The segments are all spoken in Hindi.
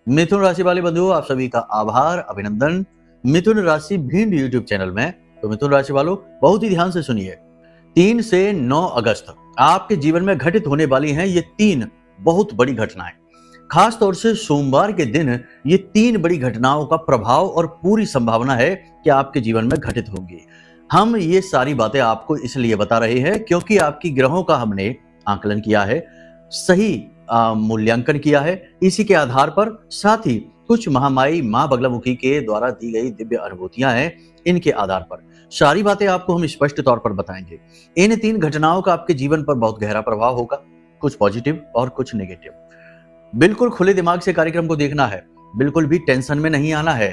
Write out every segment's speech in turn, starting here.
मिथुन राशि वाले बंधुओं, आप सभी का आभार, अभिनंदन। मिथुन राशि भिंड यूट्यूब चैनल में। तो मिथुन राशि वालों, बहुत ही ध्यान से सुनिए। 3 से 9 अगस्त आपके जीवन में घटित होने वाली हैं ये 3 बहुत बड़ी घटनाएं। खास तौर से सोमवार के दिन ये 3 बड़ी घटनाओं का प्रभाव और पूरी संभावना है कि आपके जीवन में घटित होंगी। हम ये सारी बातें आपको इसलिए बता रहे हैं क्योंकि आपकी ग्रहों का हमने आकलन किया है, सही मूल्यांकन किया है। इसी के आधार पर साथ ही कुछ महामाई मां बगलामुखी के द्वारा दी गई दिव्य अनुभूतियां हैं, इनके आधार पर सारी बातें आपको हम स्पष्ट तौर पर बताएंगे। इन 3 घटनाओं का आपके जीवन पर बहुत गहरा प्रभाव होगा, कुछ पॉजिटिव और कुछ नेगेटिव। बिल्कुल खुले दिमाग से कार्यक्रम को देखना है, बिल्कुल भी टेंशन में नहीं आना है।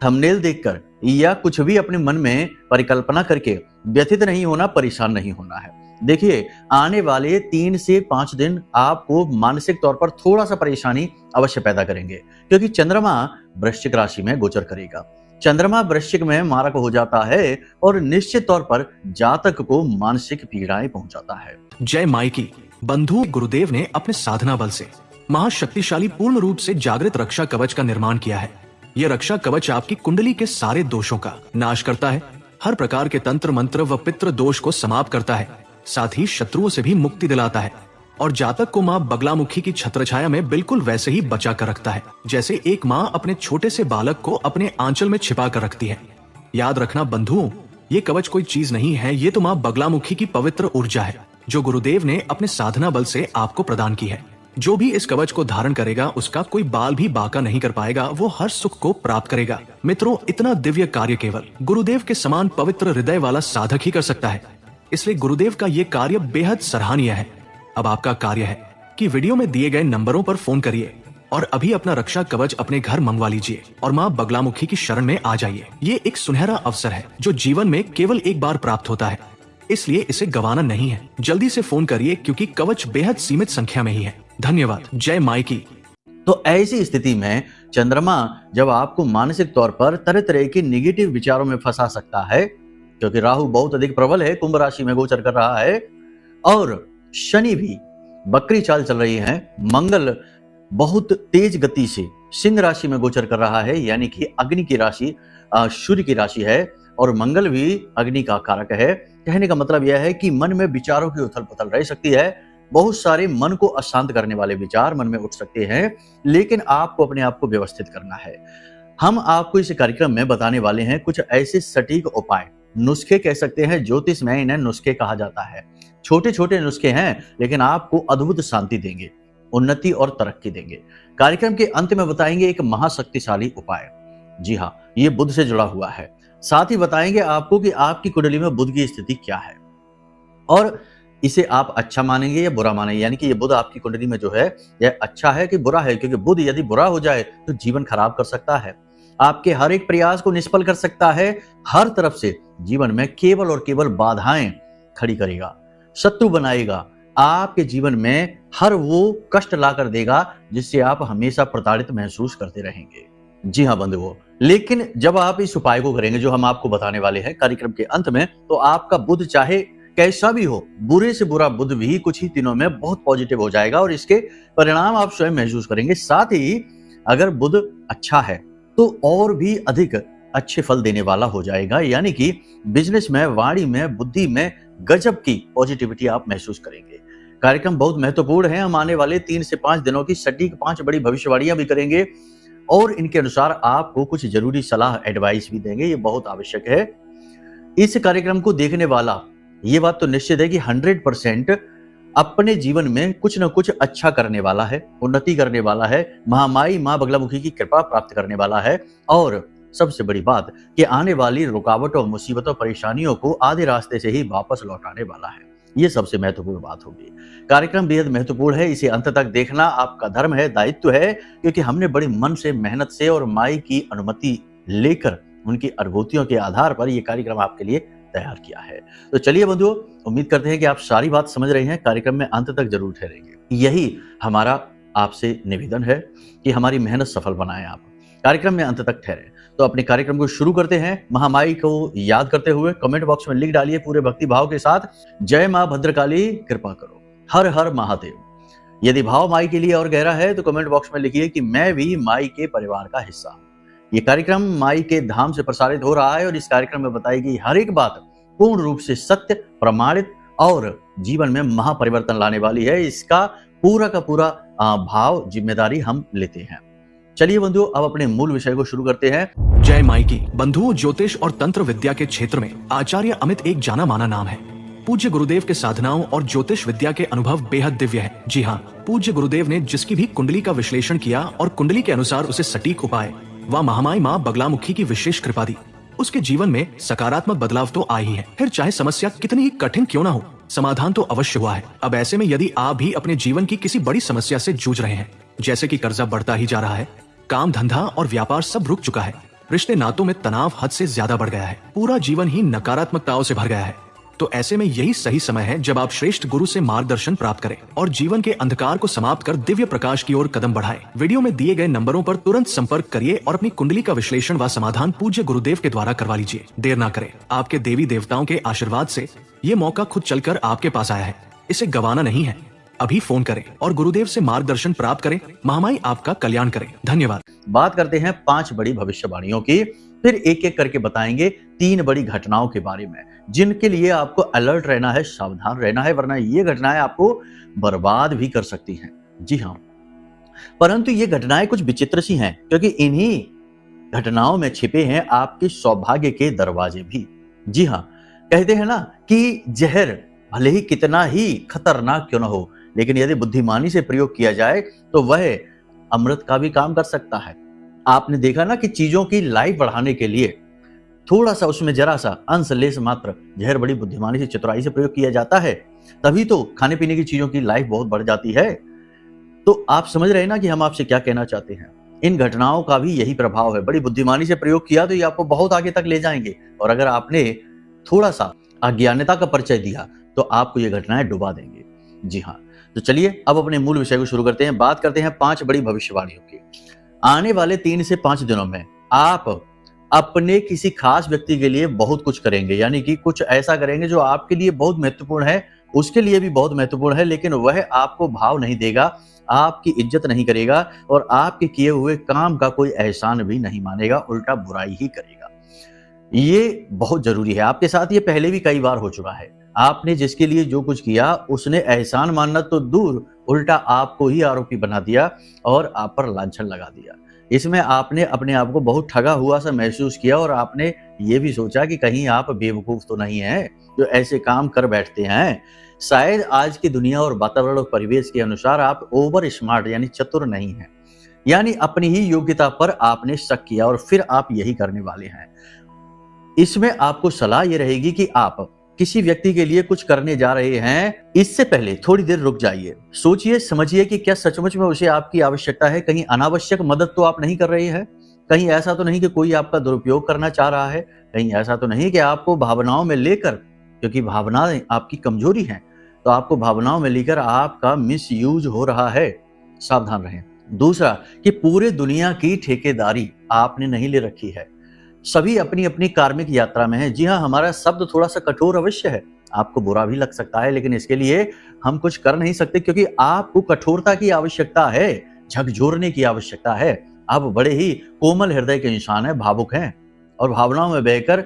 थंबनेल देखकर या कुछ भी अपने मन में परिकल्पना करके व्यथित नहीं होना, परेशान नहीं होना है। देखिए, आने वाले 3 से 5 दिन आपको मानसिक तौर पर थोड़ा सा परेशानी अवश्य पैदा करेंगे क्योंकि चंद्रमा वृश्चिक राशि में गोचर करेगा। चंद्रमा वृश्चिक में मारक हो जाता है और निश्चित तौर पर जातक को मानसिक पीड़ाएं पहुंचाता है। जय माइकी बंधु, गुरुदेव ने अपने साधना बल से महाशक्तिशाली पूर्ण रूप से जागृत रक्षा कवच का निर्माण किया है। यह रक्षा कवच आपकी कुंडली के सारे दोषों का नाश करता है, हर प्रकार के तंत्र मंत्र व पितृ दोष को समाप्त करता है, साथ ही शत्रुओं से भी मुक्ति दिलाता है और जातक को मां बगलामुखी की छत्रछाया में बिल्कुल वैसे ही बचा कर रखता है जैसे एक मां अपने छोटे से बालक को अपने आंचल में छिपा कर रखती है। याद रखना बंधुओं, ये कवच कोई चीज नहीं है, ये तो मां बगलामुखी की पवित्र ऊर्जा है जो गुरुदेव ने अपने साधना बल से आपको प्रदान की है। जो भी इस कवच को धारण करेगा उसका कोई बाल भी बाका नहीं कर पाएगा, वो हर सुख को प्राप्त करेगा। मित्रों, इतना दिव्य कार्य केवल गुरुदेव के समान पवित्र हृदय वाला साधक ही कर सकता है, इसलिए गुरुदेव का ये कार्य बेहद सराहनीय है। अब आपका कार्य है कि वीडियो में दिए गए नंबरों पर फोन करिए और अभी अपना रक्षा कवच अपने घर मंगवा लीजिए और मां बगलामुखी की शरण में आ जाइए। ये एक सुनहरा अवसर है जो जीवन में केवल एक बार प्राप्त होता है, इसलिए इसे गंवाना नहीं है। जल्दी से फोन करिए क्योंकि कवच बेहद सीमित संख्या में ही है। धन्यवाद। जय माइकी। तो ऐसी स्थिति में चंद्रमा जब आपको मानसिक तौर पर तरह तरह के निगेटिव विचारों में फंसा सकता है, क्योंकि राहु बहुत अधिक प्रबल है, कुंभ राशि में गोचर कर रहा है और शनि भी बकरी चाल चल रही है। मंगल बहुत तेज गति से सिंह राशि में गोचर कर रहा है, यानी कि अग्नि की राशि सूर्य की राशि है और मंगल भी अग्नि का कारक है। कहने का मतलब यह है कि मन में विचारों की उथल पुथल रह सकती है, बहुत सारे मन को अशांत करने वाले विचार मन में उठ सकते हैं, लेकिन आपको अपने आप को व्यवस्थित करना है। हम आपको इस कार्यक्रम में बताने वाले हैं कुछ ऐसे सटीक उपाय, नुस्खे कह सकते हैं, ज्योतिष में इन्हें नुस्खे कहा जाता है। छोटे छोटे नुस्खे हैं लेकिन आपको अद्भुत शांति देंगे, उन्नति और तरक्की देंगे। कार्यक्रम के अंत में बताएंगे एक महाशक्तिशाली उपाय। जी हाँ, ये बुध से जुड़ा हुआ है। साथ ही बताएंगे आपको कि आपकी कुंडली में बुध की स्थिति क्या है और इसे आप अच्छा मानेंगे या बुरा मानेंगे, यानी कि ये बुध आपकी कुंडली में जो है यह अच्छा है कि बुरा है, क्योंकि बुध यदि बुरा हो जाए तो जीवन खराब कर सकता है, आपके हर एक प्रयास को निष्फल कर सकता है, हर तरफ से जीवन में केवल और केवल बाधाएं खड़ी करेगा, शत्रु बनाएगा, आपके जीवन में हर वो कष्ट ला कर देगा जिससे आप हमेशा प्रताड़ित महसूस करते रहेंगे। जी हाँ बंधुओं, लेकिन जब आप इस उपाय को करेंगे जो हम आपको बताने वाले हैं कार्यक्रम के अंत में, तो आपका बुध चाहे कैसा भी हो, बुरे से बुरा बुध भी कुछ ही दिनों में बहुत पॉजिटिव हो जाएगा और इसके परिणाम आप स्वयं महसूस करेंगे। साथ ही अगर बुध अच्छा है तो और भी अधिक अच्छे फल देने वाला हो जाएगा, यानी कि बिजनेस में, वाणी में, बुद्धि में गजब की पॉजिटिविटी आप महसूस करेंगे। कार्यक्रम बहुत महत्वपूर्ण है। हम आने वाले 3 से 5 दिनों की सटीक 5 बड़ी भविष्यवाणियां भी करेंगे और इनके अनुसार आपको कुछ जरूरी सलाह, एडवाइस भी देंगे। ये बहुत आवश्यक है। इस कार्यक्रम को देखने वाला ये बात तो निश्चित है कि 100% अपने जीवन में कुछ न कुछ अच्छा करने वाला है, उन्नति करने वाला है, महामाई मां बगलामुखी की कृपा प्राप्त करने वाला है और सबसे बड़ी बात कि आने वाली रुकावटों, मुसीबतों, परेशानियों को आधे रास्ते से ही वापस लौटाने वाला है। ये सबसे महत्वपूर्ण बात होगी। कार्यक्रम बेहद महत्वपूर्ण है, इसे अंत तक देखना आपका धर्म है, दायित्व है, क्योंकि हमने बड़ी मन से, मेहनत से और माई की अनुमति लेकर उनकी अनुभूतियों के आधार पर यह कार्यक्रम आपके लिए तैयार किया है। तो चलिए बंधुओं, उम्मीद करते हैं कि आप सारी बात समझ रहे हैं, कार्यक्रम में अंत तक जरूर ठहरेंगे। यही हमारा आपसे निवेदन है कि हमारी मेहनत सफल बनाएं, आप कार्यक्रम में अंत तक ठहरे। तो अपने कार्यक्रम को शुरू करते हैं महामाई को याद करते हुए। कमेंट बॉक्स में लिख डालिए पूरे भक्ति भाव के साथ, जय मां भद्रकाली कृपा करो, हर हर महादेव। यदि भाव माई के लिए और गहरा है तो कमेंट बॉक्स में लिखिए कि मैं भी माई के परिवार का हिस्सा हूँ। ये कार्यक्रम माई के धाम से प्रसारित हो रहा है और इस कार्यक्रम में बताई गई हर एक बात पूर्ण रूप से सत्य, प्रमाणित और जीवन में महापरिवर्तन लाने वाली है। इसका पूरा का पूरा भाव जिम्मेदारी हम लेते हैं। चलिए बंधुओं, अब अपने मूल विषय को शुरू करते हैं। जय माई की। बंधुओं, ज्योतिष और तंत्र विद्या के क्षेत्र में आचार्य अमित एक जाना माना नाम है। पूज्य गुरुदेव के साधनाओं और ज्योतिष विद्या के अनुभव बेहद दिव्य है। जी हाँ, पूज्य गुरुदेव ने जिसकी भी कुंडली का विश्लेषण किया और कुंडली के अनुसार उसे सटीक उपाय व महामाई माँ बगलामुखी की विशेष कृपा दी, उसके जीवन में सकारात्मक बदलाव तो आए ही है। फिर चाहे समस्या कितनी ही कठिन क्यों ना हो, समाधान तो अवश्य हुआ है। अब ऐसे में यदि आप भी अपने जीवन की किसी बड़ी समस्या से जूझ रहे हैं, जैसे कि कर्जा बढ़ता ही जा रहा है, काम धंधा और व्यापार सब रुक चुका है, रिश्ते नातों में तनाव हद से ज्यादा बढ़ गया है, पूरा जीवन ही नकारात्मकताओं से भर गया है, तो ऐसे में यही सही समय है जब आप श्रेष्ठ गुरु से मार्गदर्शन प्राप्त करें और जीवन के अंधकार को समाप्त कर दिव्य प्रकाश की ओर कदम बढ़ाएं। वीडियो में दिए गए नंबरों पर तुरंत संपर्क करिए और अपनी कुंडली का विश्लेषण व समाधान पूज्य गुरुदेव के द्वारा करवा लीजिए। देर ना करें, आपके देवी देवताओं के आशीर्वाद से ये मौका खुद चलकर आपके पास आया है, इसे गंवाना नहीं है। अभी फोन करें और गुरुदेव से मार्गदर्शन प्राप्त करें। महामाई आपका कल्याण करें। धन्यवाद। बात करते हैं 5 बड़ी भविष्यवाणियों की, फिर एक एक करके बताएंगे 3 बड़ी घटनाओं के बारे में जिनके लिए आपको अलर्ट रहना है, सावधान रहना है, वरना ये घटनाएं आपको बर्बाद भी कर सकती हैं। जी हाँ, परंतु ये घटनाएं कुछ विचित्र सी हैं क्योंकि इन्हीं घटनाओं में छिपे हैं आपके सौभाग्य के दरवाजे भी। जी हाँ, कहते हैं ना कि जहर भले ही कितना ही खतरनाक क्यों ना हो, लेकिन यदि बुद्धिमानी से प्रयोग किया जाए तो वह अमृत का भी काम कर सकता है। आपने देखा ना कि चीजों की लाइफ बढ़ाने के लिए थोड़ा सा उसमें जरा सा अंश लेस मात्र जहर बड़ी बुद्धिमानी से, चतुराई से प्रयोग किया जाता है, तभी तो खाने पीने की चीजों की लाइफ बहुत बढ़ जाती है। तो आप समझ रहे हैं ना कि हम आपसे क्या कहना चाहते हैं। इन घटनाओं का भी यही प्रभाव है। बड़ी बुद्धिमानी से प्रयोग किया तो ये आपको बहुत आगे तक ले जाएंगे, और अगर आपने थोड़ा सा अज्ञानता का परिचय दिया तो आपको ये घटनाएं डुबा देंगे। जी हाँ, तो चलिए अब अपने मूल विषय को शुरू करते हैं। बात करते हैं 5 बड़ी भविष्यवाणियों की। आने वाले 3 से 5 दिनों में आप अपने किसी खास व्यक्ति के लिए बहुत कुछ करेंगे, यानी कि कुछ ऐसा करेंगे जो आपके लिए बहुत महत्वपूर्ण है, उसके लिए भी बहुत महत्वपूर्ण है, लेकिन वह आपको भाव नहीं देगा, आपकी इज्जत नहीं करेगा और आपके किए हुए काम का कोई एहसान भी नहीं मानेगा, उल्टा बुराई ही करेगा। ये बहुत जरूरी है। आपके साथ ये पहले भी कई बार हो चुका है। आपने जिसके लिए जो कुछ किया उसने एहसान मानना तो दूर, उल्टा आपको ही आरोपी बना दिया और आप पर लांछन लगा दिया। इसमें आपने अपने आप को बहुत ठगा हुआ सा महसूस किया और आपने ये भी सोचा कि कहीं आप बेवकूफ तो नहीं हैं जो ऐसे काम कर बैठते हैं। शायद आज की दुनिया और वातावरण और परिवेश के अनुसार आप ओवर स्मार्ट यानी चतुर नहीं हैं, यानी अपनी ही योग्यता पर आपने शक किया और फिर आप यही करने वाले हैं। इसमें आपको सलाह ये रहेगी कि आप किसी व्यक्ति के लिए कुछ करने जा रहे हैं, इससे पहले थोड़ी देर रुक जाइए, सोचिए समझिए कि क्या सचमुच में उसे आपकी आवश्यकता है। कहीं अनावश्यक मदद तो आप नहीं कर रहे हैं, कहीं ऐसा तो नहीं कि कोई आपका दुरुपयोग करना चाह रहा है, कहीं ऐसा तो नहीं कि आपको भावनाओं में लेकर, क्योंकि भावनाएं आपकी कमजोरी हैं, तो आपको भावनाओं में लेकर आपका मिस यूज हो रहा है। सावधान रहें। दूसरा कि पूरे दुनिया की ठेकेदारी आपने नहीं ले रखी है, सभी अपनी अपनी कार्मिक यात्रा में है। जी हाँ, हमारा शब्द थोड़ा सा कठोर अवश्य है, आपको बुरा भी लग सकता है, लेकिन इसके लिए हम कुछ कर नहीं सकते क्योंकि आपको कठोरता की आवश्यकता है, झकझोरने की आवश्यकता है। आप बड़े ही कोमल हृदय के इंसान हैं, भावुक हैं और भावनाओं में बहकर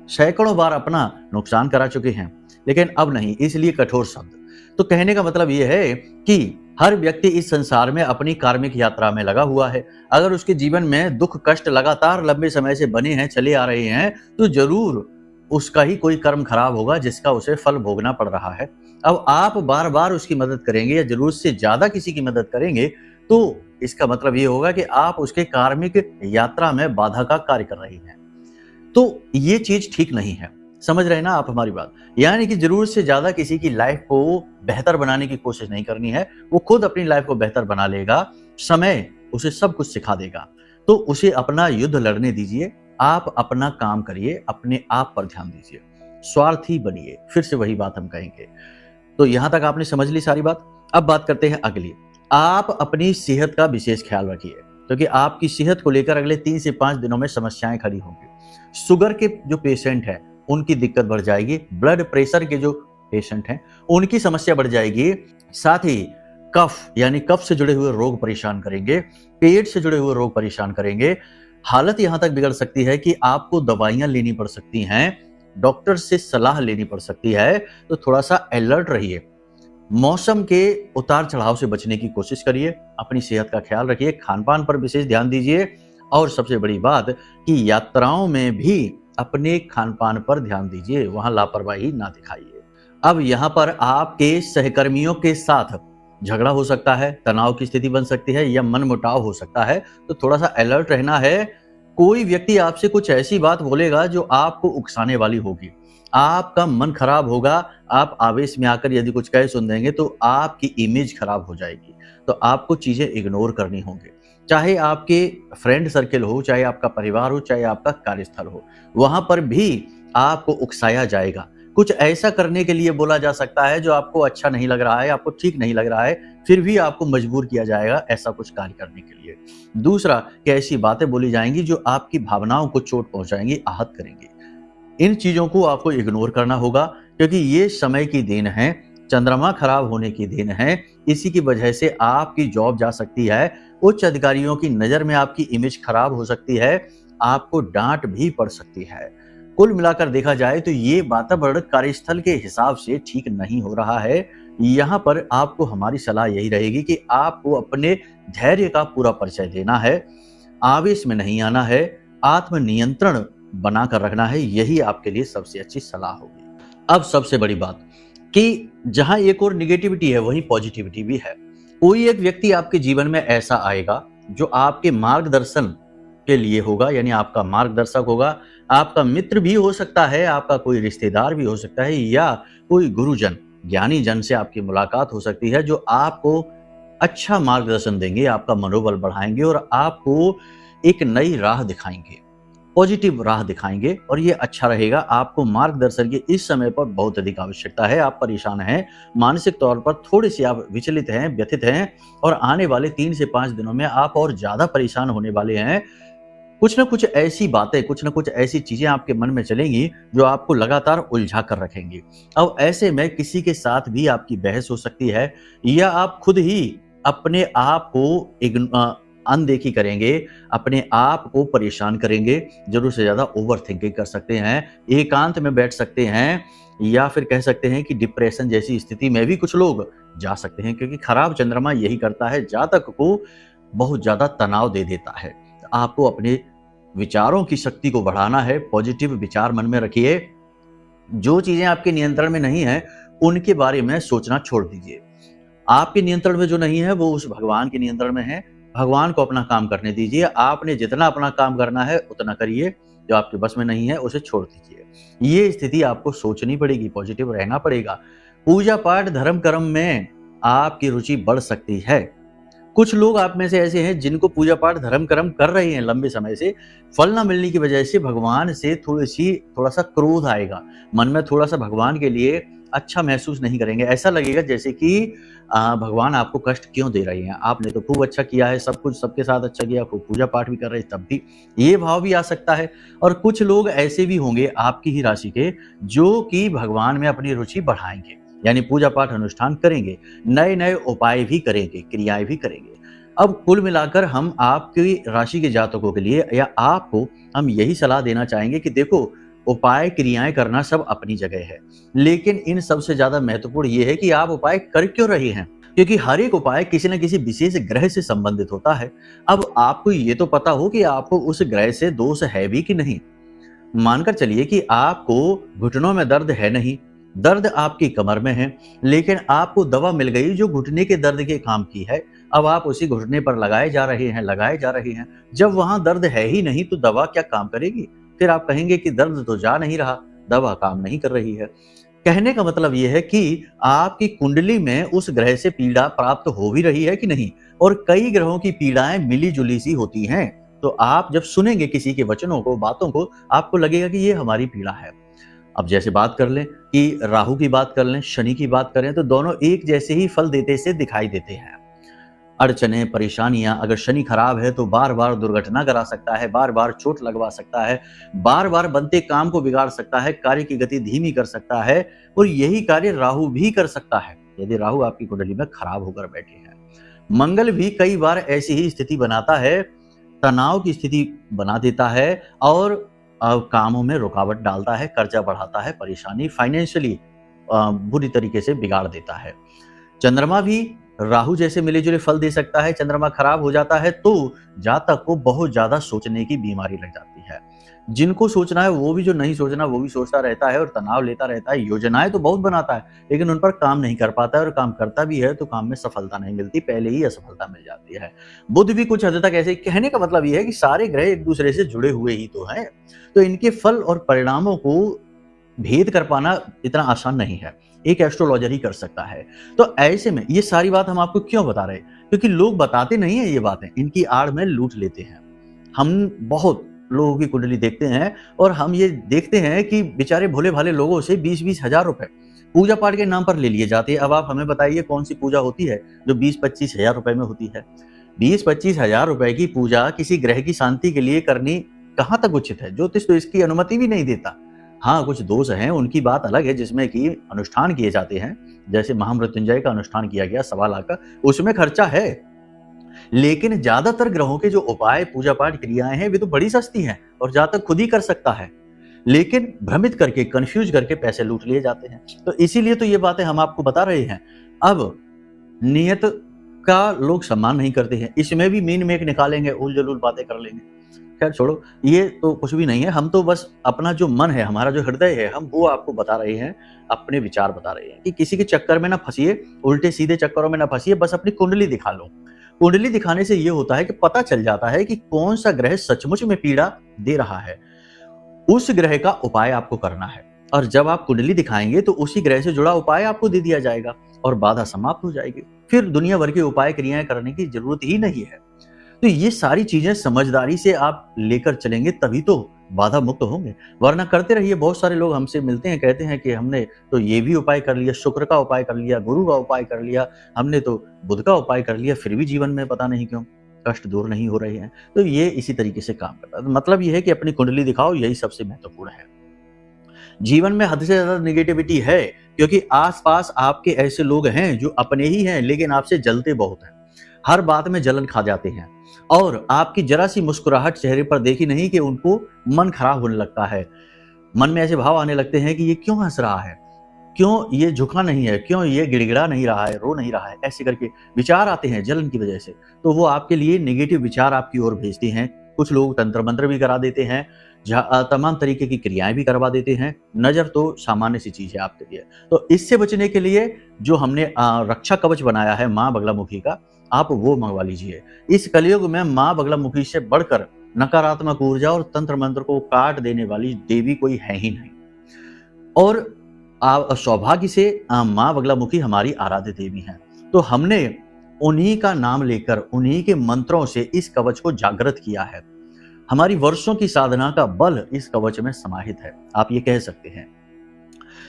सैकड़ों बार अपना नुकसान करा चुके हैं, लेकिन अब नहीं, इसलिए कठोर शब्द। तो कहने का मतलब यह है कि हर व्यक्ति इस संसार में अपनी कार्मिक यात्रा में लगा हुआ है। अगर उसके जीवन में दुख कष्ट लगातार लंबे समय से बने हैं, चले आ रहे हैं, तो जरूर उसका ही कोई कर्म खराब होगा जिसका उसे फल भोगना पड़ रहा है। अब आप बार बार उसकी मदद करेंगे या जरूरत से ज्यादा किसी की मदद करेंगे तो इसका मतलब ये होगा कि आप उसके कार्मिक यात्रा में बाधा का कार्य कर रहे हैं। तो ये चीज ठीक नहीं है। समझ रहे ना आप हमारी बात। यानी कि जरूरत से ज्यादा किसी की लाइफ को बेहतर बनाने की कोशिश नहीं करनी है, वो खुद अपनी लाइफ को बेहतर बना लेगा, समय उसे सब कुछ सिखा देगा। तो उसे अपना युद्ध लड़ने दीजिए, आप अपना काम करिए, अपने आप पर ध्यान दीजिए, स्वार्थी बनिए। फिर से वही बात हम कहेंगे। तो यहां तक आपने समझ ली सारी बात। अब बात करते हैं अगली। आप अपनी सेहत का विशेष ख्याल रखिए क्योंकि आपकी सेहत को लेकर अगले 3 से 5 दिनों में समस्याएं खड़ी होंगी। शुगर के जो पेशेंट हैं उनकी दिक्कत बढ़ जाएगी, ब्लड प्रेशर के जो पेशेंट हैं उनकी समस्या बढ़ जाएगी, साथ ही कफ यानी कफ से जुड़े हुए रोग परेशान करेंगे, पेट से जुड़े हुए रोग परेशान करेंगे। हालत यहां तक बिगड़ सकती है कि आपको दवाइयां लेनी पड़ सकती हैं, डॉक्टर से सलाह लेनी पड़ सकती है। तो थोड़ा सा अलर्ट रहिए। मौसम के उतार चढ़ाव से बचने की कोशिश करिए, अपनी सेहत का ख्याल रखिए, खान पान पर विशेष ध्यान दीजिए और सबसे बड़ी बात कि यात्राओं में भी अपने खान पान पर ध्यान दीजिए, वहां लापरवाही ना दिखाइए। अब यहाँ पर आपके सहकर्मियों के साथ झगड़ा हो सकता है, तनाव की स्थिति बन सकती है या मनमुटाव हो सकता है, तो थोड़ा सा अलर्ट रहना है। कोई व्यक्ति आपसे कुछ ऐसी बात बोलेगा जो आपको उकसाने वाली होगी, आपका मन खराब होगा। आप आवेश में आकर यदि कुछ कह सुन देंगे तो आपकी इमेज खराब हो जाएगी। तो आपको चीजें इग्नोर करनी होंगी, चाहे आपके फ्रेंड सर्किल हो, चाहे आपका परिवार हो, चाहे आपका कार्यस्थल हो, वहां पर भी आपको उकसाया जाएगा। कुछ ऐसा करने के लिए बोला जा सकता है जो आपको अच्छा नहीं लग रहा है, आपको ठीक नहीं लग रहा है, फिर भी आपको मजबूर किया जाएगा ऐसा कुछ कार्य करने के लिए। दूसरा कि ऐसी बातें बोली जाएंगी जो आपकी भावनाओं को चोट पहुंचाएंगी, आहत करेंगी। इन चीजों को आपको इग्नोर करना होगा, क्योंकि ये समय की देन है, चंद्रमा खराब होने की देन है। इसी की वजह से आपकी जॉब जा सकती है, उच्च अधिकारियों की नजर में आपकी इमेज खराब हो सकती है, आपको डांट भी पड़ सकती है। कुल मिलाकर देखा जाए तो ये वातावरण कार्यस्थल के हिसाब से ठीक नहीं हो रहा है। यहाँ पर आपको हमारी सलाह यही रहेगी कि आपको अपने धैर्य का पूरा परिचय देना है, आवेश में नहीं आना है, आत्मनियंत्रण बनाकर रखना है। यही आपके लिए सबसे अच्छी सलाह होगी। अब सबसे बड़ी बात कि जहां एक और निगेटिविटी है वहीं पॉजिटिविटी भी है। कोई एक व्यक्ति आपके जीवन में ऐसा आएगा जो आपके मार्गदर्शन के लिए होगा, यानी आपका मार्गदर्शक होगा। आपका मित्र भी हो सकता है, आपका कोई रिश्तेदार भी हो सकता है, या कोई गुरुजन, ज्ञानी जन से आपकी मुलाकात हो सकती है जो आपको अच्छा मार्गदर्शन देंगे, आपका मनोबल बढ़ाएंगे और आपको एक नई राह दिखाएंगे, पॉजिटिव राह दिखाएंगे। और ये अच्छा रहेगा। आपको मार्गदर्शन की इस समय पर बहुत अधिक आवश्यकता है। आप परेशान हैं, मानसिक तौर पर थोड़े से आप विचलित हैं, व्यथित हैं, और आने वाले 3 से 5 दिनों में आप और ज्यादा परेशान होने वाले हैं। कुछ ना कुछ ऐसी बातें, कुछ ना कुछ ऐसी चीजें आपके मन में चलेंगी जो आपको लगातार उलझा कर रखेंगी। अब ऐसे में किसी के साथ भी आपकी बहस हो सकती है, या आप खुद ही अपने आप को अनदेखी करेंगे, अपने आप को परेशान करेंगे, जरूर से ज्यादा ओवर थिंकिंग कर सकते हैं, एकांत में बैठ सकते हैं, या फिर कह सकते हैं कि डिप्रेशन जैसी स्थिति में भी कुछ लोग जा सकते हैं, क्योंकि खराब चंद्रमा यही करता है, जातक को बहुत ज्यादा तनाव दे देता है। आपको अपने विचारों की शक्ति को बढ़ाना है, पॉजिटिव विचार मन में रखिए। जो चीजें आपके नियंत्रण में नहीं है उनके बारे में सोचना छोड़ दीजिए। आपके नियंत्रण में जो नहीं है वो उस भगवान के नियंत्रण में है। भगवान को अपना काम करने दीजिए। आपने जितना अपना काम करना है उतना करिए, जो आपके बस में नहीं है उसे छोड़ दीजिए। ये स्थिति आपको सोचनी पड़ेगी, पॉजिटिव रहना पड़ेगा। पूजा पाठ धर्म कर्म में आपकी रुचि बढ़ सकती है। कुछ लोग आप में से ऐसे हैं जिनको पूजा पाठ धर्म कर्म कर रहे हैं लंबे समय से, फल न मिलने की वजह से भगवान से थोड़ा सा क्रोध आएगा, मन में थोड़ा सा भगवान के लिए अच्छा महसूस नहीं करेंगे। ऐसा लगेगा जैसे कि भगवान आपको कष्ट क्यों दे रहे हैं, आपने तो खूब अच्छा किया है, सब कुछ सबके साथ अच्छा किया, खूब पूजा पाठ भी कर रहे हैं, तब भी ये भाव भी आ सकता है। और कुछ लोग ऐसे भी होंगे आपकी ही राशि के जो कि भगवान में अपनी रुचि बढ़ाएंगे, यानी पूजा पाठ अनुष्ठान करेंगे, नए नए उपाय भी करेंगे, क्रियाएं भी करेंगे। अब कुल मिलाकर हम आपकी राशि के जातकों के लिए या आपको हम यही सलाह देना चाहेंगे कि देखो, उपाय क्रियाएं करना सब अपनी जगह है, लेकिन इन सबसे ज्यादा महत्वपूर्ण यह है कि आप उपाय कर क्यों रहे हैं, क्योंकि हर एक उपाय किसी न किसी विशेष ग्रह से संबंधित होता है। अब आपको ये तो पता हो कि आपको उस ग्रह से दोष है भी कि नहीं। मानकर चलिए कि आपको घुटनों में दर्द है नहीं, दर्द आपकी कमर में है, लेकिन आपको दवा मिल गई जो घुटने के दर्द के काम की है। अब आप उसी घुटने पर लगाए जा रहे हैं। जब वहां दर्द है ही नहीं तो दवा क्या काम करेगी। फिर आप कहेंगे कि दर्द तो जा नहीं रहा, दवा काम नहीं कर रही है। कहने का मतलब यह है कि आपकी कुंडली में उस ग्रह से पीड़ा प्राप्त हो भी रही है कि नहीं, और कई ग्रहों की पीड़ाएं मिली जुली सी होती हैं। तो आप जब सुनेंगे किसी के वचनों को, बातों को, आपको लगेगा कि ये हमारी पीड़ा है। अब जैसे बात कर लें कि राहु की बात कर लें, शनि की बात करें, तो दोनों एक जैसे ही फल देते से दिखाई देते हैं। अड़चने, परेशानियां, अगर शनि खराब है तो बार बार दुर्घटना करा सकता है, बार बार चोट लगवा सकता है, बार बार बनते काम को बिगाड़ सकता है, कार्य की गति धीमी कर सकता है, और यही कार्य राहु भी कर सकता है। यदि राहु आपकी कुंडली में खराब होकर बैठे हैं। मंगल भी कई बार ऐसी ही स्थिति बनाता है, तनाव की स्थिति बना देता है और कामों में रुकावट डालता है, कर्जा बढ़ाता है, परेशानी फाइनेंशियली बुरी तरीके से बिगाड़ देता है। चंद्रमा भी राहु जैसे मिले जुले फल दे सकता है। चंद्रमा खराब हो जाता है तो जातक को बहुत ज्यादा सोचने की बीमारी लग जाती है। जिनको सोचना है वो भी, जो नहीं सोचना वो भी सोचता रहता है और तनाव लेता रहता है। योजनाएं तो बहुत बनाता है लेकिन उन पर काम नहीं कर पाता है, और काम करता भी है तो काम में सफलता नहीं मिलती, पहले ही असफलता मिल जाती है। बुध भी कुछ हद तक ऐसे, कहने का मतलब ये है कि सारे ग्रह एक दूसरे से जुड़े हुए ही तो हैं, तो इनके फल और परिणामों को भेद कर पाना इतना आसान नहीं है, एक एस्ट्रोलॉजर ही कर सकता है। तो ऐसे में ये सारी बात हम आपको क्यों बता रहे हैं? क्योंकि लोग बताते नहीं है ये बातें, इनकी आड़ में लूट लेते हैं। हम बहुत लोगों की कुंडली देखते हैं और हम ये देखते हैं कि बेचारे भोले भाले लोगों से 20-20 हजार रुपए पूजा पाठ के नाम पर ले लिए जाते हैं। अब आप हमें बताइए कौन सी पूजा होती है जो 20-25 हजार रुपए में होती है? 20-25 हजार रुपए की पूजा किसी ग्रह की शांति के लिए करनी कहाँ तक उचित है? ज्योतिष तो इसकी अनुमति भी नहीं देता। हाँ, कुछ दोष हैं, उनकी बात अलग है, जिसमें कि अनुष्ठान किए जाते हैं, जैसे महामृत्युंजय का अनुष्ठान किया गया 1.25 लाख का, उसमें खर्चा है। लेकिन ज्यादातर ग्रहों के जो उपाय, पूजा पाठ, क्रियाएं हैं वे तो बड़ी सस्ती हैं और जातक खुद ही कर सकता है, लेकिन भ्रमित करके, कंफ्यूज करके पैसे लूट लिए जाते हैं। तो इसीलिए तो ये बातें हम आपको बता रहे हैं। अब नियत का लोग सम्मान नहीं करते हैं, इसमें भी मीन मेक निकालेंगे, उल जलूल बातें कर लेंगे। खैर छोड़ो, ये तो कुछ भी नहीं है। हम तो बस अपना जो मन है, हमारा जो हृदय है, हम वो आपको बता रहे हैं, अपने विचार बता रहे हैं कि किसी के चक्कर में ना फंसिए, उल्टे सीधे चक्करों में ना फंसिए, बस अपनी कुंडली दिखा लो। कुंडली दिखाने से ये होता है कि पता चल जाता है कि कौन सा ग्रह सचमुच में पीड़ा दे रहा है, उस ग्रह का उपाय आपको करना है। और जब आप कुंडली दिखाएंगे तो उसी ग्रह से जुड़ा उपाय आपको दे दिया जाएगा और बाधा समाप्त हो जाएगी। फिर दुनिया भर के उपाय क्रियाएं करने की जरूरत ही नहीं है। तो ये सारी चीजें समझदारी से आप लेकर चलेंगे तभी तो बाधा मुक्त होंगे, वरना करते रहिए। बहुत सारे लोग हमसे मिलते हैं, कहते हैं कि हमने तो ये भी उपाय कर लिया, शुक्र का उपाय कर लिया, गुरु का उपाय कर लिया, हमने तो बुध का उपाय कर लिया, फिर भी जीवन में पता नहीं क्यों कष्ट दूर नहीं हो रहे हैं। तो ये इसी तरीके से काम करता है। मतलब ये है कि अपनी कुंडली दिखाओ, यही सबसे महत्वपूर्ण है। जीवन में हद से ज्यादा नेगेटिविटी है क्योंकि आसपास आपके ऐसे लोग हैं जो अपने ही हैं लेकिन आपसे जलते बहुत हैं, हर बात में जलन खा जाते हैं और आपकी जरा सी मुस्कुराहट चेहरे पर देखी नहीं कि उनको मन खराब होने लगता है। मन में ऐसे भाव आने लगते हैं कि ये क्यों हंस रहा है, क्यों ये झुका नहीं है, क्यों ये गिड़गिड़ा नहीं रहा है, रो नहीं रहा है, ऐसे करके विचार आते हैं जलन की वजह से। तो वो आपके लिए नेगेटिव विचार आपकी ओर भेजते हैं। कुछ लोग तंत्र मंत्र भी करा देते हैं, तमाम तरीके की क्रियाएं भी करवा देते हैं। नजर तो सामान्य सी चीज है आपके लिए। तो इससे बचने के लिए जो हमने रक्षा कवच बनाया है माँ बगलामुखी का, आप वो मंगवा लीजिए। इस कलयुग में माँ बगलामुखी से बढ़कर नकारात्मक ऊर्जा और तंत्र मंत्र को काट देने वाली देवी कोई है ही नहीं। और सौभाग्य से माँ बगलामुखी हमारी आराध्य देवी हैं, तो हमने उन्हीं का नाम लेकर, उन्हीं के मंत्रों से इस कवच को जागृत किया है। हमारी वर्षों की साधना का बल इस कवच में समाहित है, आप ये कह सकते हैं।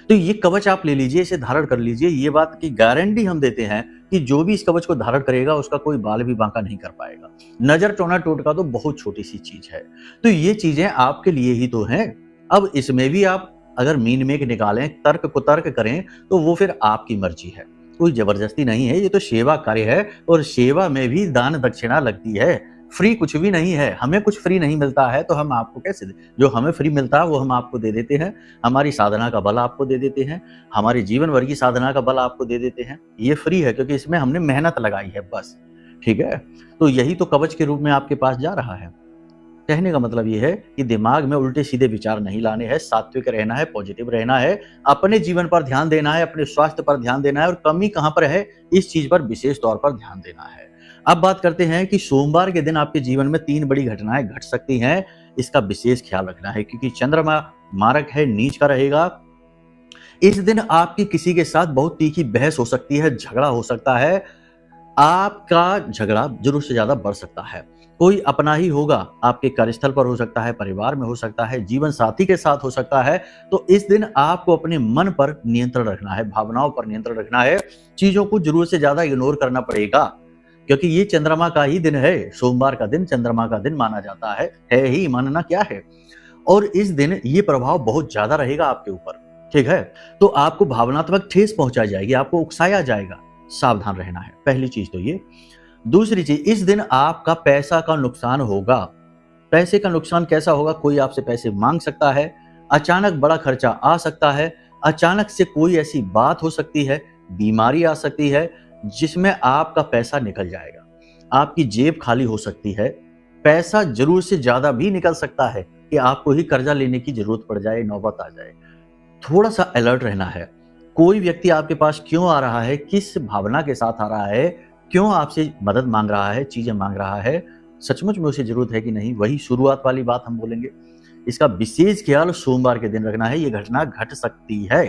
तो ये कवच आप ले लीजिए, इसे धारण कर लीजिए। ये बात की गारंटी हम देते हैं कि जो भी इस कवच को धारण करेगा उसका कोई बाल भी बांका नहीं कर पाएगा। नजर, टोना, टोटका तो बहुत छोटी सी चीज है। तो ये चीजें आपके लिए ही तो हैं। अब इसमें भी आप अगर मीन मेक निकालें, तर्क कुतर्क करें, तो वो फिर आपकी मर्जी है, कोई जबरदस्ती नहीं है। ये तो सेवा कार्य है और सेवा में भी दान दक्षिणा लगती है। फ्री कुछ भी नहीं है। हमें कुछ फ्री नहीं मिलता है तो हम आपको कैसे दें? जो हमें फ्री मिलता है वो हम आपको दे देते हैं। हमारी साधना का बल आपको दे देते हैं, हमारे जीवन भर की साधना का बल आपको दे देते हैं। ये फ्री है क्योंकि इसमें हमने मेहनत लगाई है, बस। ठीक है, तो यही तो कवच के रूप में आपके पास जा रहा है। कहने का मतलब ये है कि दिमाग में उल्टे सीधे विचार नहीं लाने हैं, सात्विक रहना है, पॉजिटिव रहना है, अपने जीवन पर ध्यान देना है, अपने स्वास्थ्य पर ध्यान देना है और कमी कहां पर है इस चीज पर विशेष तौर पर ध्यान देना है। अब बात करते हैं कि सोमवार के दिन आपके जीवन में 3 बड़ी घटनाएं घट सकती हैं, इसका विशेष ख्याल रखना है क्योंकि चंद्रमा मारक है, नीच का रहेगा। इस दिन आपकी किसी के साथ बहुत तीखी बहस हो सकती है, झगड़ा हो सकता है, आपका झगड़ा जरूर से ज्यादा बढ़ सकता है। कोई अपना ही होगा, आपके कार्यस्थल पर हो सकता है, परिवार में हो सकता है, जीवन साथी के साथ हो सकता है। तो इस दिन आपको अपने मन पर नियंत्रण रखना है, भावनाओं पर नियंत्रण रखना है। चीजों को जरूर से ज्यादा इग्नोर करना पड़ेगा क्योंकि ये चंद्रमा का ही दिन है। सोमवार का दिन चंद्रमा का दिन माना जाता है ही, मानना क्या है। और इस दिन ये प्रभाव बहुत ज्यादा रहेगा आपके ऊपर। ठीक है, तो आपको भावनात्मक ठेस पहुंचाई जाएगी, आपको उकसाया जाएगा। सावधान रहना है, पहली चीज तो ये। दूसरी चीज, इस दिन आपका पैसा का नुकसान होगा। पैसे का नुकसान कैसा होगा? कोई आपसे पैसे मांग सकता है, अचानक बड़ा खर्चा आ सकता है, अचानक से कोई ऐसी बात हो सकती है, बीमारी आ सकती है जिसमें आपका पैसा निकल जाएगा, आपकी जेब खाली हो सकती है, पैसा जरूर से ज्यादा भी निकल सकता है कि आपको ही कर्जा लेने की जरूरत पड़ जाए, नौबत आ जाए। थोड़ा सा अलर्ट रहना है। कोई व्यक्ति आपके पास क्यों आ रहा है, किस भावना के साथ आ रहा है, क्यों आपसे मदद मांग रहा है, चीजें मांग रहा है, सचमुच में उसे जरूरत है कि नहीं, वही शुरुआत वाली बात हम बोलेंगे। इसका विशेष ख्याल सोमवार के दिन रखना है, ये घटना घट सकती है।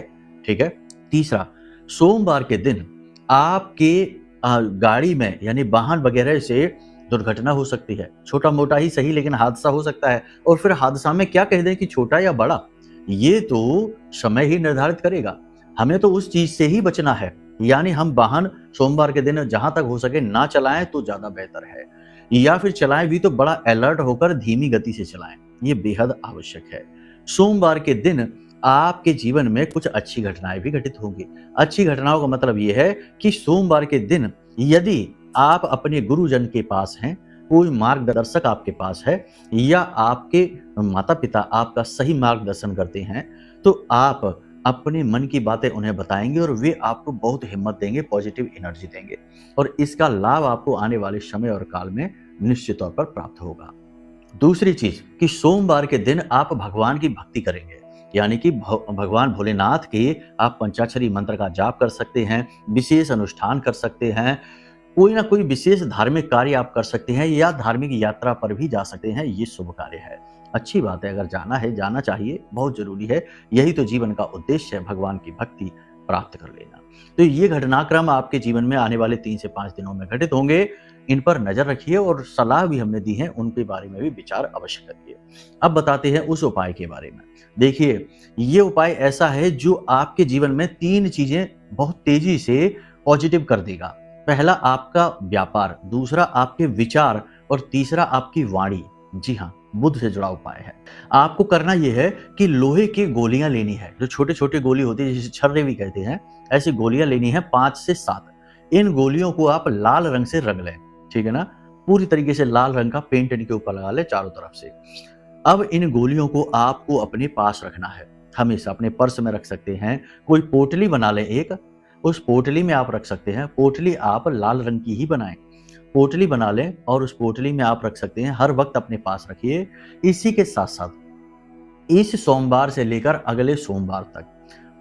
ठीक है। तीसरा, सोमवार के दिन आपके गाड़ी में यानी वाहन वगैरह से दुर्घटना हो सकती है। छोटा मोटा ही सही, लेकिन हादसा हो सकता है। और फिर हादसा में क्या कह दें कि छोटा या बड़ा, ये तो समय ही निर्धारित करेगा। हमें तो उस चीज से ही बचना है, यानी हम वाहन सोमवार के दिन जहां तक हो सके ना चलाएं तो ज्यादा बेहतर है, या फिर चलाएं भी तो बड़ा अलर्ट होकर धीमी गति से चलाएं, ये बेहद आवश्यक है। सोमवार के दिन आपके जीवन में कुछ अच्छी घटनाएं भी घटित होंगी। अच्छी घटनाओं का मतलब यह है कि सोमवार के दिन यदि आप अपने गुरुजन के पास हैं, कोई मार्गदर्शक आपके पास है, या आपके माता पिता आपका सही मार्गदर्शन करते हैं, तो आप अपने मन की बातें उन्हें बताएंगे और वे आपको बहुत हिम्मत देंगे, पॉजिटिव एनर्जी देंगे, और इसका लाभ आपको आने वाले समय और काल में निश्चित तौर पर प्राप्त होगा। दूसरी चीज कि सोमवार के दिन आप भगवान की भक्ति करेंगे, यानी कि भगवान भोलेनाथ के आप पंचाक्षरी मंत्र का जाप कर सकते हैं, विशेष अनुष्ठान कर सकते हैं, कोई ना कोई विशेष धार्मिक कार्य आप कर सकते हैं, या धार्मिक यात्रा पर भी जा सकते हैं। ये शुभ कार्य है, अच्छी बात है, अगर जाना है जाना चाहिए, बहुत जरूरी है। यही तो जीवन का उद्देश्य है, भगवान की भक्ति प्राप्त कर लेना। तो ये घटनाक्रम आपके जीवन में आने वाले 3 से 5 दिनों में घटित होंगे। इन पर नजर रखिए, और सलाह भी हमने दी है उनके बारे में भी विचार अवश्य करिए। अब बताते हैं उस उपाय के बारे में। देखिए, ये उपाय ऐसा है जो आपके जीवन में 3 चीजें बहुत तेजी से पॉजिटिव कर देगा। पहला आपका व्यापार, दूसरा आपके विचार, और तीसरा आपकी वाणी। जी हाँ, बुध से जुड़ा उपाय है। आपको करना यह है कि लोहे की गोलियां लेनी है, जो छोटे छोटे गोली होती है, जिसे छर्रे भी कहते हैं, ऐसी गोलियां लेनी है 5 से 7। इन गोलियों को आप लाल रंग से रंग लें, ठीक है ना, पूरी तरीके से लाल रंग का पेंट इनके ऊपर लगा लें चारों तरफ से। अब इन गोलियों को आपको अपने पास रखना है, हमेशा अपने पर्स में रख सकते हैं, कोई पोटली बना लें एक, उस पोटली में आप रख सकते हैं। पोटली आप लाल रंग की ही बनाएं, पोटली बना लें और उस पोटली में आप रख सकते हैं, हर वक्त अपने पास रखिए। इसी के साथ साथ इस सोमवार से लेकर अगले सोमवार तक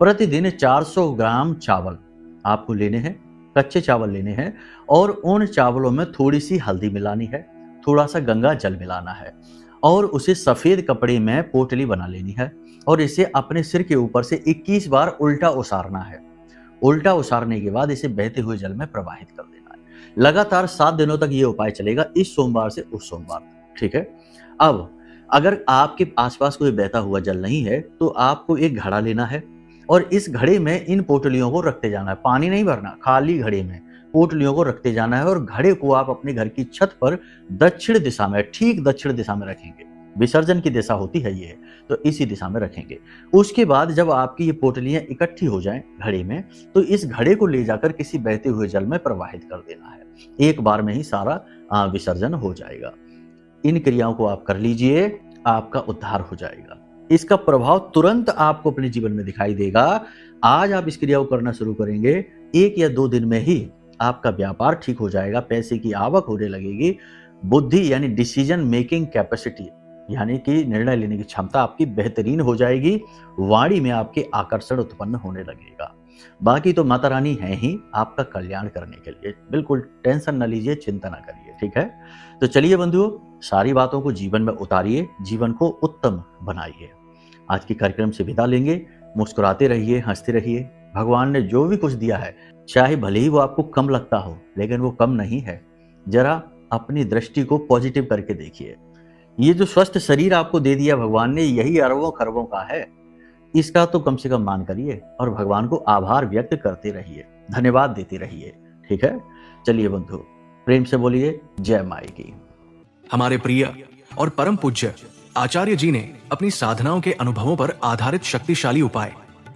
प्रतिदिन 400 ग्राम चावल आपको लेने हैं, कच्चे चावल लेने हैं, और उन चावलों में थोड़ी सी हल्दी मिलानी है, थोड़ा सा गंगा जल मिलाना है, और उसे सफेद कपड़े में पोटली बना लेनी है, और इसे अपने सिर के ऊपर से 21 बार उल्टा उसारना है। उल्टा उसारने के बाद इसे बहते हुए जल में प्रवाहित कर देना है। लगातार 7 दिनों तक ये उपाय चलेगा, इस सोमवार से उस सोमवार तक, ठीक है। अब अगर आपके आसपास कोई बहता हुआ जल नहीं है, तो आपको एक घड़ा लेना है, और इस घड़े में इन पोटलियों को रखते जाना है। पानी नहीं भरना, खाली घड़े में पोटलियों को रखते जाना है, और घड़े को आप अपने घर की छत पर दक्षिण दिशा में, ठीक दक्षिण दिशा में रखेंगे। विसर्जन की दिशा होती है ये, तो इसी दिशा में रखेंगे। उसके बाद जब आपकी ये पोटलियां इकट्ठी हो जाएं घड़े में, तो इस घड़े को ले जाकर किसी बहते हुए जल में प्रवाहित कर देना है। एक बार में ही सारा विसर्जन हो जाएगा। इन क्रियाओं को आप कर लीजिए, आपका उद्धार हो जाएगा। इसका प्रभाव तुरंत आपको अपने जीवन में दिखाई देगा। आज आप इस क्रिया को करना शुरू करेंगे, 1 या 2 दिन में ही आपका व्यापार ठीक हो जाएगा, पैसे की आवक होने लगेगी, बुद्धि यानी डिसीजन मेकिंग कैपेसिटी यानी कि निर्णय लेने की क्षमता आपकी बेहतरीन हो जाएगी, वाणी में आपके आकर्षण उत्पन्न होने लगेगा। बाकी तो माता रानी है ही आपका कल्याण करने के लिए, बिल्कुल टेंशन न लीजिए, चिंता न करिए, ठीक है। तो चलिए बंधुओं, सारी बातों को जीवन में उतारिए, जीवन को उत्तम बनाइए। आज के कार्यक्रम से विदा लेंगे। मुस्कुराते रहिए, हंसते रहिए। भगवान ने जो भी कुछ दिया है, चाहे भले ही वो आपको कम लगता हो, लेकिन वो कम नहीं है। जरा अपनी दृष्टि को पॉजिटिव करके देखिए। ये जो स्वस्थ शरीर आपको दे दिया भगवान ने, यही अरबों खरबों का है। इसका तो कम से कम मान करिए, और भगवान को आभार व्यक्त करते रहिए, धन्यवाद देते रहिए, ठीक है। चलिए बंधु, प्रेम से बोलिए जय माई की। हमारे प्रिय और परम पूज्य आचार्य जी ने अपनी साधनाओं के अनुभवों पर आधारित शक्तिशाली उपाय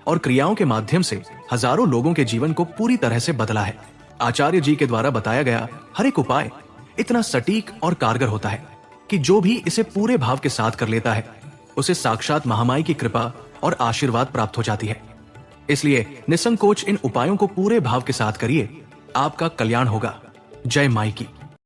और क्रियाओं के माध्यम से हजारों लोगों के जीवन को पूरी तरह से बदला है। आचार्य जी के द्वारा बताया गया हर एक उपाय इतना सटीक और कारगर होता है कि जो भी इसे पूरे भाव के साथ कर लेता है उसे साक्षात महामाई की कृपा और आशीर्वाद प्राप्त हो जाती है। इसलिए निसंकोच इन उपायों को पूरे भाव के साथ करिए, आपका कल्याण होगा। जय माई की।